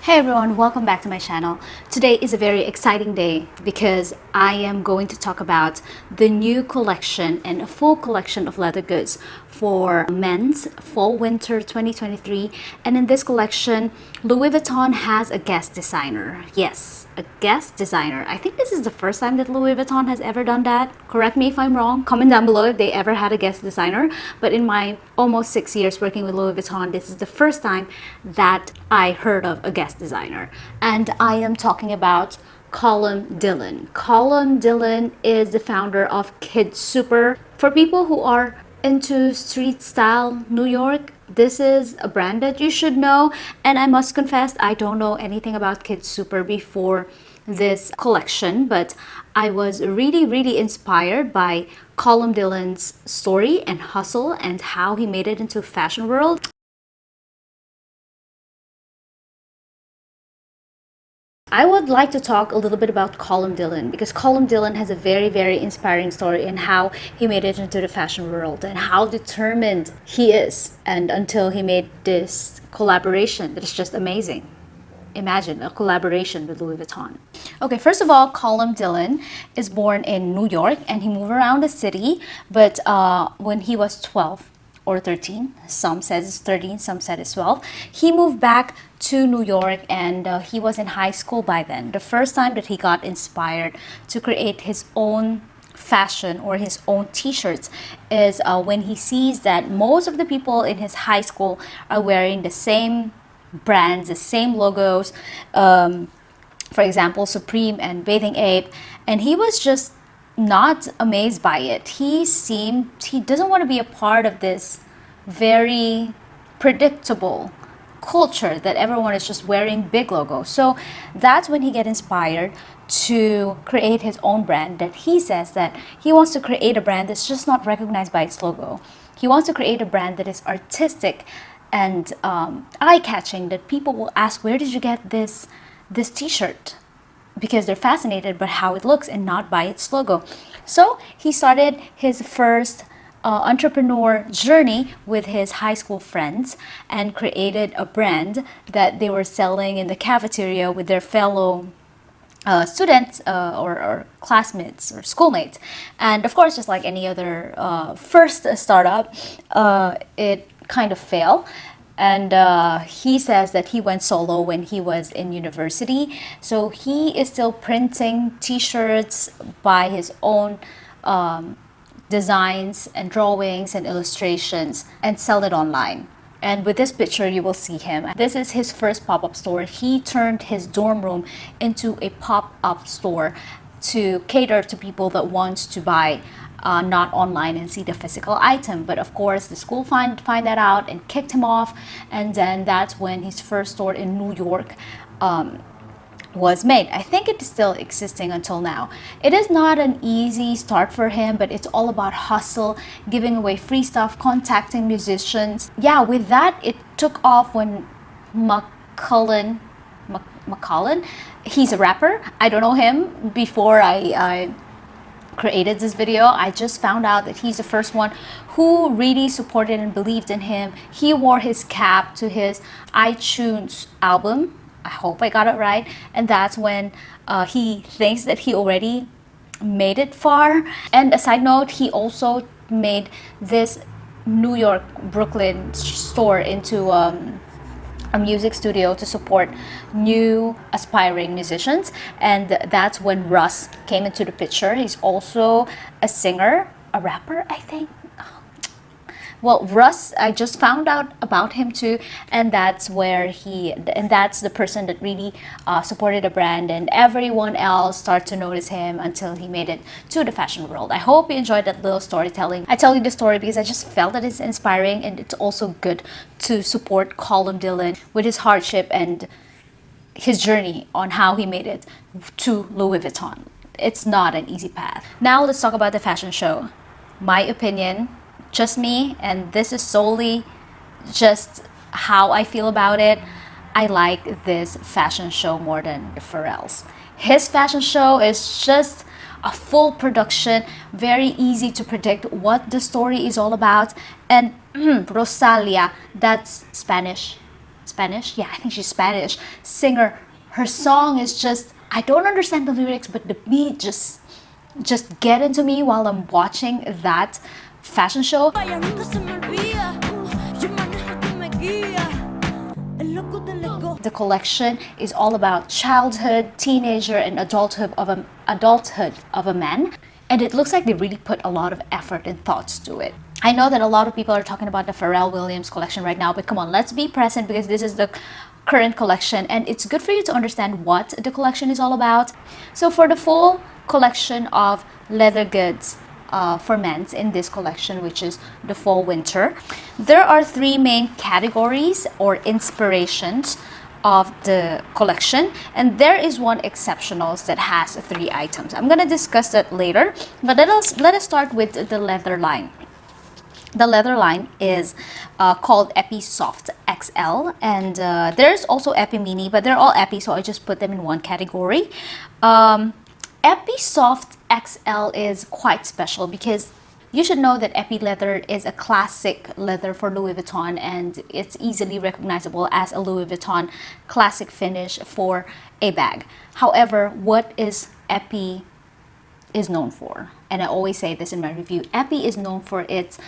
Hey everyone, welcome back to my channel. Today is a very exciting day because I am going to talk about the new collection and a full collection of leather goods for men's fall winter 2023. And in this collection, Louis Vuitton has a guest designer. Yes, a guest designer. I think this is the first time that Louis Vuitton has ever done that. Correct me if I'm wrong. Comment down below if they ever had a guest designer. But in my almost 6 years working with Louis Vuitton, this is the first time that I heard of a guest designer. And I am talking about Colm Dillane. Colm Dillane is the founder of Kid Super. For people who are into street style New York, this is a brand that you should know. And I must confess, I don't know anything about Kid Super before this collection, but I was really inspired by Colm Dillane's story and hustle and how he made it into fashion world. I would like to talk a little bit about Colm Dillane because Colm Dillane has a very inspiring story in how he made it into the fashion world and how determined he is, and until he made this collaboration that is just amazing. Imagine a collaboration with Louis Vuitton. Okay, first of all, Colm Dillane is born in New York and he moved around the city, but when he was 12 or 13, some said it's 13, some said it's 12, he moved back to New York, and he was in high school by then. The first time that he got inspired to create his own fashion or his own t-shirts is when he sees that most of the people in his high school are wearing the same brands, the same logos, for example, Supreme and Bathing Ape, and he was just not amazed by it. He doesn't want to be a part of this very predictable culture that everyone is just wearing big logos. So that's when he get inspired to create his own brand, that he says that he wants to create a brand that's just not recognized by its logo. He wants to create a brand that is artistic and eye-catching, that people will ask, where did you get this t-shirt? Because they're fascinated by how it looks and not by its logo. So he started his first entrepreneur journey with his high school friends and created a brand that they were selling in the cafeteria with their fellow students or classmates or schoolmates. And of course, just like any other first startup, it kind of failed. And he says that he went solo when he was in university. So he is still printing t-shirts by his own designs and drawings and illustrations and sell it online. And with this picture, you will see him. This is his first pop-up store. He turned his dorm room into a pop-up store to cater to people that want to buy not online and see the physical item. But of course, the school find that out and kicked him off. And then that's when his first store in New York was made. I think it is still existing until now. It is not an easy start for him, but it's all about hustle, giving away free stuff, contacting musicians. Yeah, with that, it took off when McCullen, he's a rapper. I don't know him before I created this video. I just found out that he's the first one who really supported and believed in him. He wore his cap to his iTunes album. I hope I got it right. And that's when he thinks that he already made it far. And a side note, he also made this New York, Brooklyn store into a music studio to support new aspiring musicians. And that's when Russ came into the picture. He's also a singer, a rapper, I think. Well, Russ, I just found out about him too, and that's the person that really supported the brand, and everyone else started to notice him until he made it to the fashion world. I hope you enjoyed that little storytelling. I tell you the story because I just felt that it's inspiring, and it's also good to support Colm Dillane with his hardship and his journey on how he made it to Louis Vuitton. It's not an easy path. Now let's talk about the fashion show. My opinion, just me, and this is solely just how I feel about it. I like this fashion show more than Pharrell's. His fashion show is just a full production, very easy to predict what the story is all about. And Rosalia, that's Spanish Spanish. Yeah, I think she's Spanish. Singer. Her song is just, I don't understand the lyrics, but the beat just get into me while I'm watching that fashion show. The collection is all about childhood, teenager, and adulthood of a man. And it looks like they really put a lot of effort and thoughts to it. I know that a lot of people are talking about the Pharrell Williams collection right now, but come on, let's be present because this is the current collection and it's good for you to understand what the collection is all about. So for the full collection of leather goods for men's in this collection, which is the fall winter, there are 3 main categories or inspirations of the collection, and there is one exceptionals that has 3 items. I'm gonna discuss that later, but let us start with the leather line. The leather line is called Epi Soft XL, and there's also Epi Mini, but they're all Epi, so I just put them in one category. Epi Soft XL is quite special because you should know that Epi leather is a classic leather for Louis Vuitton, and it's easily recognizable as a Louis Vuitton classic finish for a bag. However, what is Epi is known for, and I always say this in my review, Epi is known for its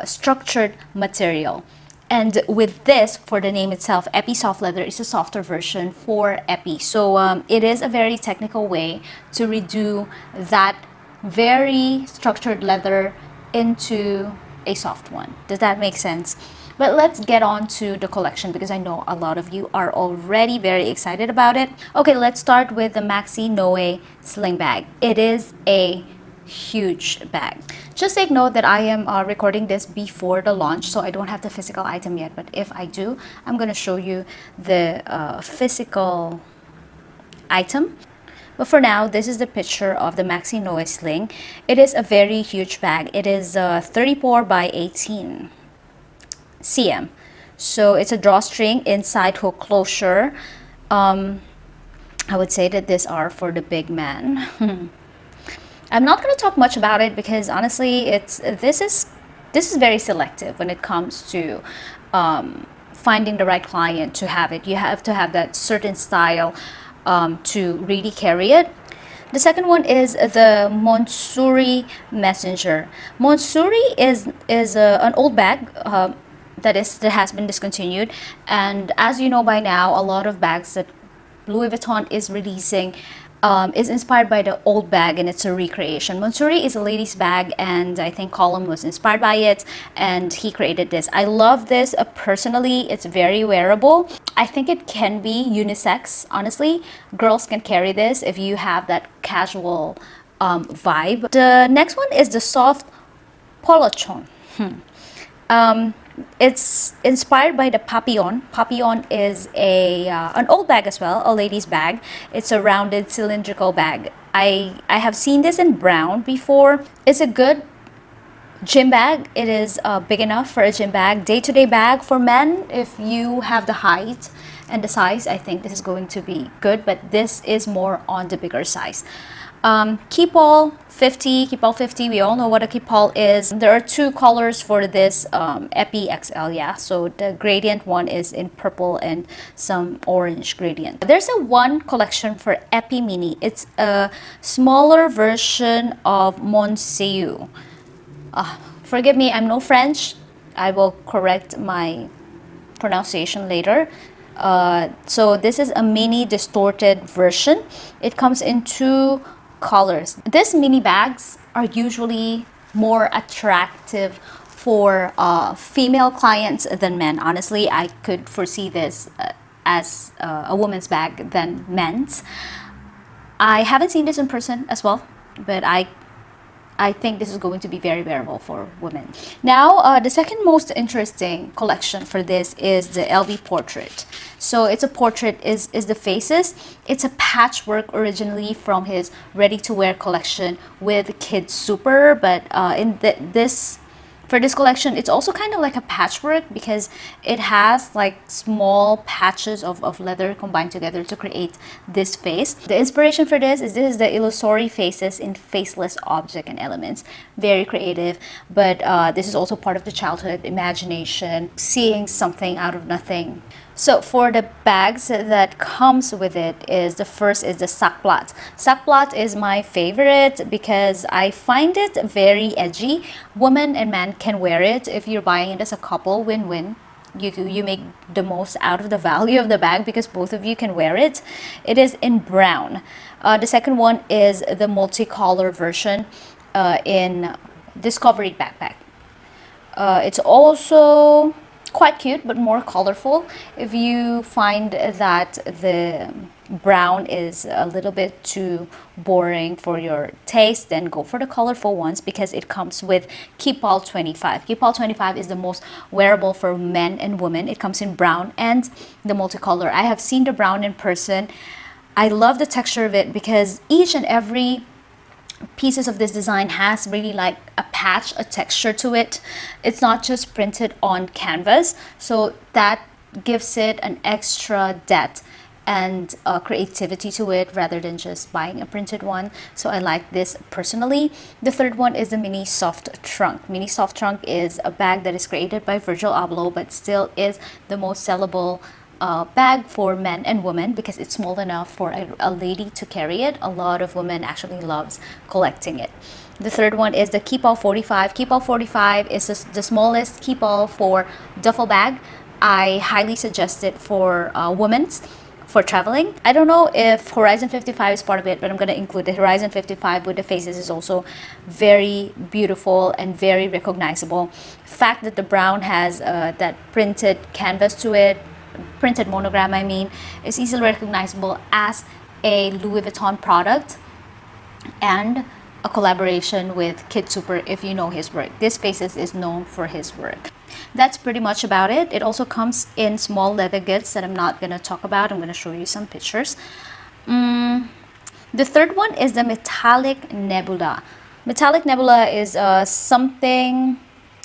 structured material. And with this, for the name itself, Epi Soft Leather is a softer version for Epi. So it is a very technical way to redo that very structured leather into a soft one. Does that make sense? But let's get on to the collection because I know a lot of you are already very excited about it. Okay, let's start with the Maxi Noe sling bag. It is a huge bag. Just take note that I am recording this before the launch, so I don't have the physical item yet, but if I do, I'm going to show you the physical item. But for now, this is the picture of the Maxi Noe sling. It is a very huge bag. It is 34 by 18 cm. So it's a drawstring inside hook closure. I would say that these are for the big man. I'm not going to talk much about it because honestly, this is very selective when it comes to finding the right client to have it. You have to have that certain style to really carry it. The second one is the Montsuri Messenger. Montsuri is an old bag that has been discontinued, and as you know by now, a lot of bags that Louis Vuitton is releasing is inspired by the old bag, and it's a recreation. Montsuri is a lady's bag, and I think Colm was inspired by it, and he created this. I love this personally. It's very wearable. I think it can be unisex. Honestly, girls can carry this if you have that casual vibe. The next one is the soft polochon. It's inspired by the Papillon. Papillon is an old bag as well, a lady's bag. It's a rounded cylindrical bag. I have seen this in brown before. It's a good gym bag. It is big enough for a gym bag. Day-to-day bag for men. If you have the height and the size, I think this is going to be good, but this is more on the bigger size. Keepall 50, we all know what a Keepall is. There are 2 colors for this Epi XL, yeah. So the gradient one is in purple and some orange gradient. There's a one collection for Epi Mini. It's a smaller version of Monsieur. Forgive me, I'm no French. I will correct my pronunciation later. So this is a mini distorted version. It comes in 2 colors. These mini bags are usually more attractive for female clients than men. Honestly, I could foresee this as a woman's bag than men's. I haven't seen this in person as well, but I think this is going to be very wearable for women. Now, the second most interesting collection for this is the LV Portrait. So it's a portrait, is the faces. It's a patchwork originally from his ready-to-wear collection with Kid Super, but for this collection, it's also kind of like a patchwork because it has like small patches of leather combined together to create this face. The inspiration for this is the illusory faces in faceless object and elements. Very creative, but this is also part of the childhood imagination, seeing something out of nothing. So for the bags that comes with it is the first is the Sakplat. Sakplat is my favorite because I find it very edgy. Women and men can wear it. If you're buying it as a couple, win-win. You make the most out of the value of the bag because both of you can wear it. It is in brown. The second one is the multicolor version in Discovery backpack. It's also quite cute but more colorful. If you find that the brown is a little bit too boring for your taste, then go for the colorful ones because it comes with Keepall 25. Keepall 25 is the most wearable for men and women. It comes in brown and the multicolor. I have seen the brown in person. I love the texture of it because each and every pieces of this design has really like a patch, a texture to it. It's not just printed on canvas, so that gives it an extra depth and creativity to it rather than just buying a printed one. So I like this personally. The third one is the mini soft trunk. Mini soft trunk is a bag that is created by Virgil Abloh but still is the most sellable bag for men and women because it's small enough for a lady to carry it. A lot of women actually loves collecting it. The third one is the Keepall 45. Keepall 45 is the smallest Keepall for duffel bag. I highly suggest it for women's for traveling. I don't know if Horizon 55 is part of it, but I'm going to include the Horizon 55 with the faces is also very beautiful and very recognizable. Fact that the brown has that printed canvas to it, printed monogram I mean, is easily recognizable as a Louis Vuitton product and a collaboration with Kid Super if you know his work. This Faces is known for his work. That's pretty much about it. It also comes in small leather goods that I'm not going to talk about. I'm going to show you some pictures. The third one is the Metallic Nebula. Metallic Nebula is something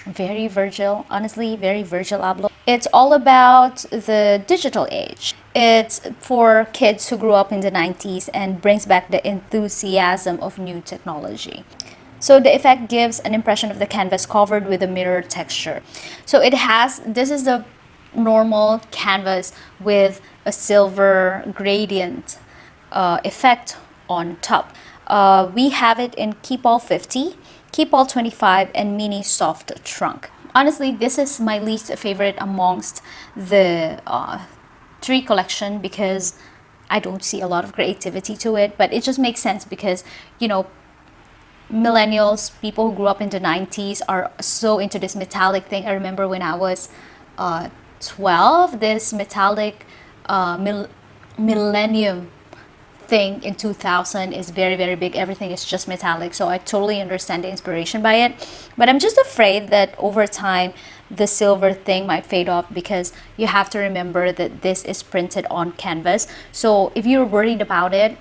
very Virgil, honestly, very Virgil Abloh. It's all about the digital age. It's for kids who grew up in the 90s and brings back the enthusiasm of new technology. So the effect gives an impression of the canvas covered with a mirror texture. So it has, this is the normal canvas with a silver gradient effect on top. We have it in Keepall 50, Keepall 25, and mini soft trunk. Honestly, this is my least favorite amongst the three collection because I don't see a lot of creativity to it, but it just makes sense because, you know, millennials, people who grew up in the 90s are so into this metallic thing. I remember when I was 12, this metallic millennium thing in 2000 is very big. Everything is just metallic, so I totally understand the inspiration by it, but I'm just afraid that over time the silver thing might fade off because you have to remember that this is printed on canvas. So if you're worried about it,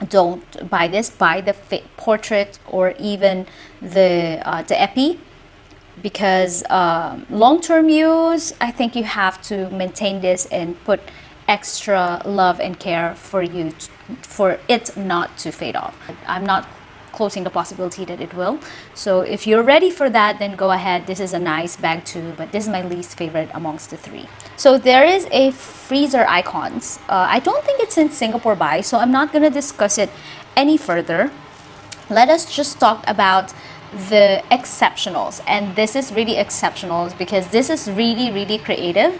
don't buy this. Buy the portrait or even the epi because long-term use, I think you have to maintain this and put extra love and care for you for it not to fade off. I'm not closing the possibility that it will. So if you're ready for that, then go ahead. This is a nice bag too, but this is my least favorite amongst the three. So there is a freezer icons. I don't think it's in Singapore buy, so I'm not gonna discuss it any further. Let us just talk about the exceptionals, and this is really exceptionals because this is really creative.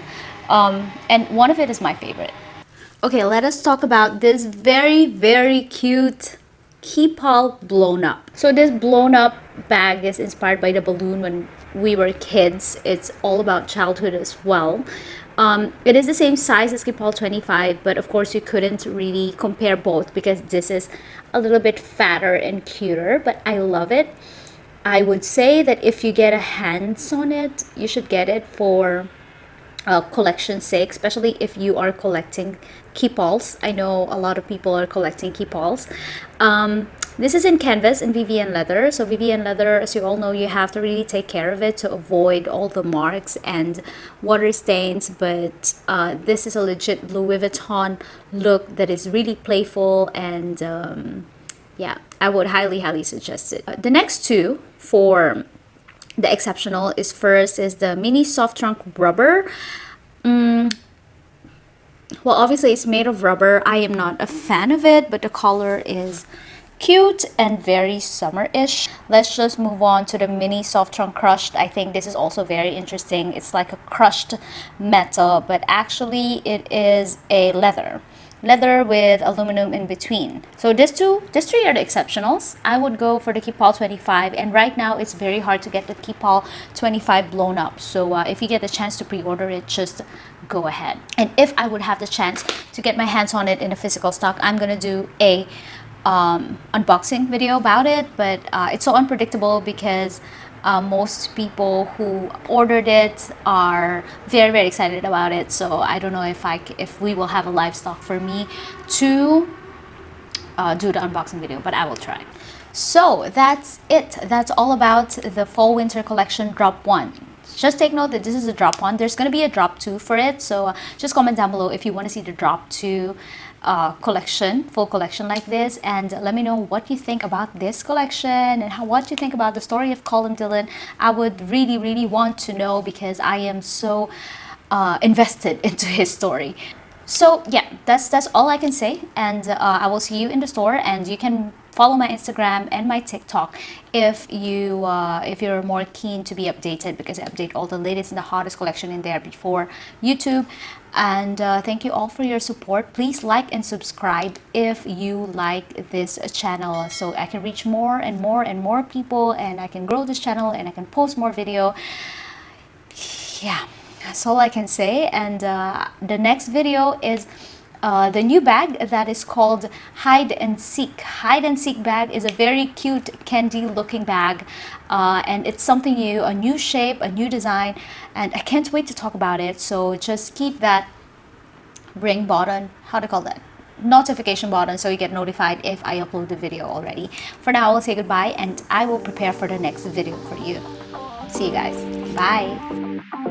And one of it is my favorite. Okay, let us talk about this very cute Keepall blown up. So this blown up bag is inspired by the balloon when we were kids. It's all about childhood as well. It is the same size as Keepall 25, but of course you couldn't really compare both because this is a little bit fatter and cuter, but I love it. I would say that if you get a hands on it, you should get it for collection's sake, especially if you are collecting Keepalls. I know a lot of people are collecting Keepalls. This is in canvas and VVN leather. So VVN leather, as you all know, you have to really take care of it to avoid all the marks and water stains. But this is a legit Louis Vuitton look that is really playful, and yeah, I would highly suggest it. The next two for the exceptional is first is the mini soft trunk rubber. Well, obviously it's made of rubber. I am not a fan of it, but the color is cute and very summer-ish. Let's just move on to the mini soft trunk crushed. I think this is also very interesting. It's like a crushed metal, but actually it is a leather with aluminum in between. So these three are the exceptionals. I would go for the Kipal 25, and right now it's very hard to get the Kipal 25 blown up. So if you get the chance to pre-order it, just go ahead. And if I would have the chance to get my hands on it in a physical stock, I'm gonna do a unboxing video about it, but it's so unpredictable because most people who ordered it are very excited about it. So I don't know if we will have a live stock for me to do the unboxing video, but I will try. So that's it. That's all about the fall winter collection drop 1. Just take note that this is a drop 1. There's going to be a drop 2 for it, so just comment down below if you want to see the drop 2 full collection like this, and let me know what you think about this collection and what you think about the story of Colm Dillane. I would really want to know because I am so invested into his story. So yeah, that's all I can say, and I will see you in the store, and you can follow my Instagram and my TikTok if you're more keen to be updated, because I update all the latest and the hottest collection in there before YouTube. And thank you all for your support. Please like and subscribe if you like this channel, so I can reach more and more people, and I can grow this channel and I can post more video. Yeah, that's all I can say. And the next video is the new bag that is called Hide and Seek. Hide and Seek bag is a very cute candy looking bag, and it's something new, a new shape, a new design, and I can't wait to talk about it. So just keep that ring button, how to call that, notification button, so you get notified if I upload the video already. For now, I will say goodbye, and I will prepare for the next video for you. See you guys. Bye.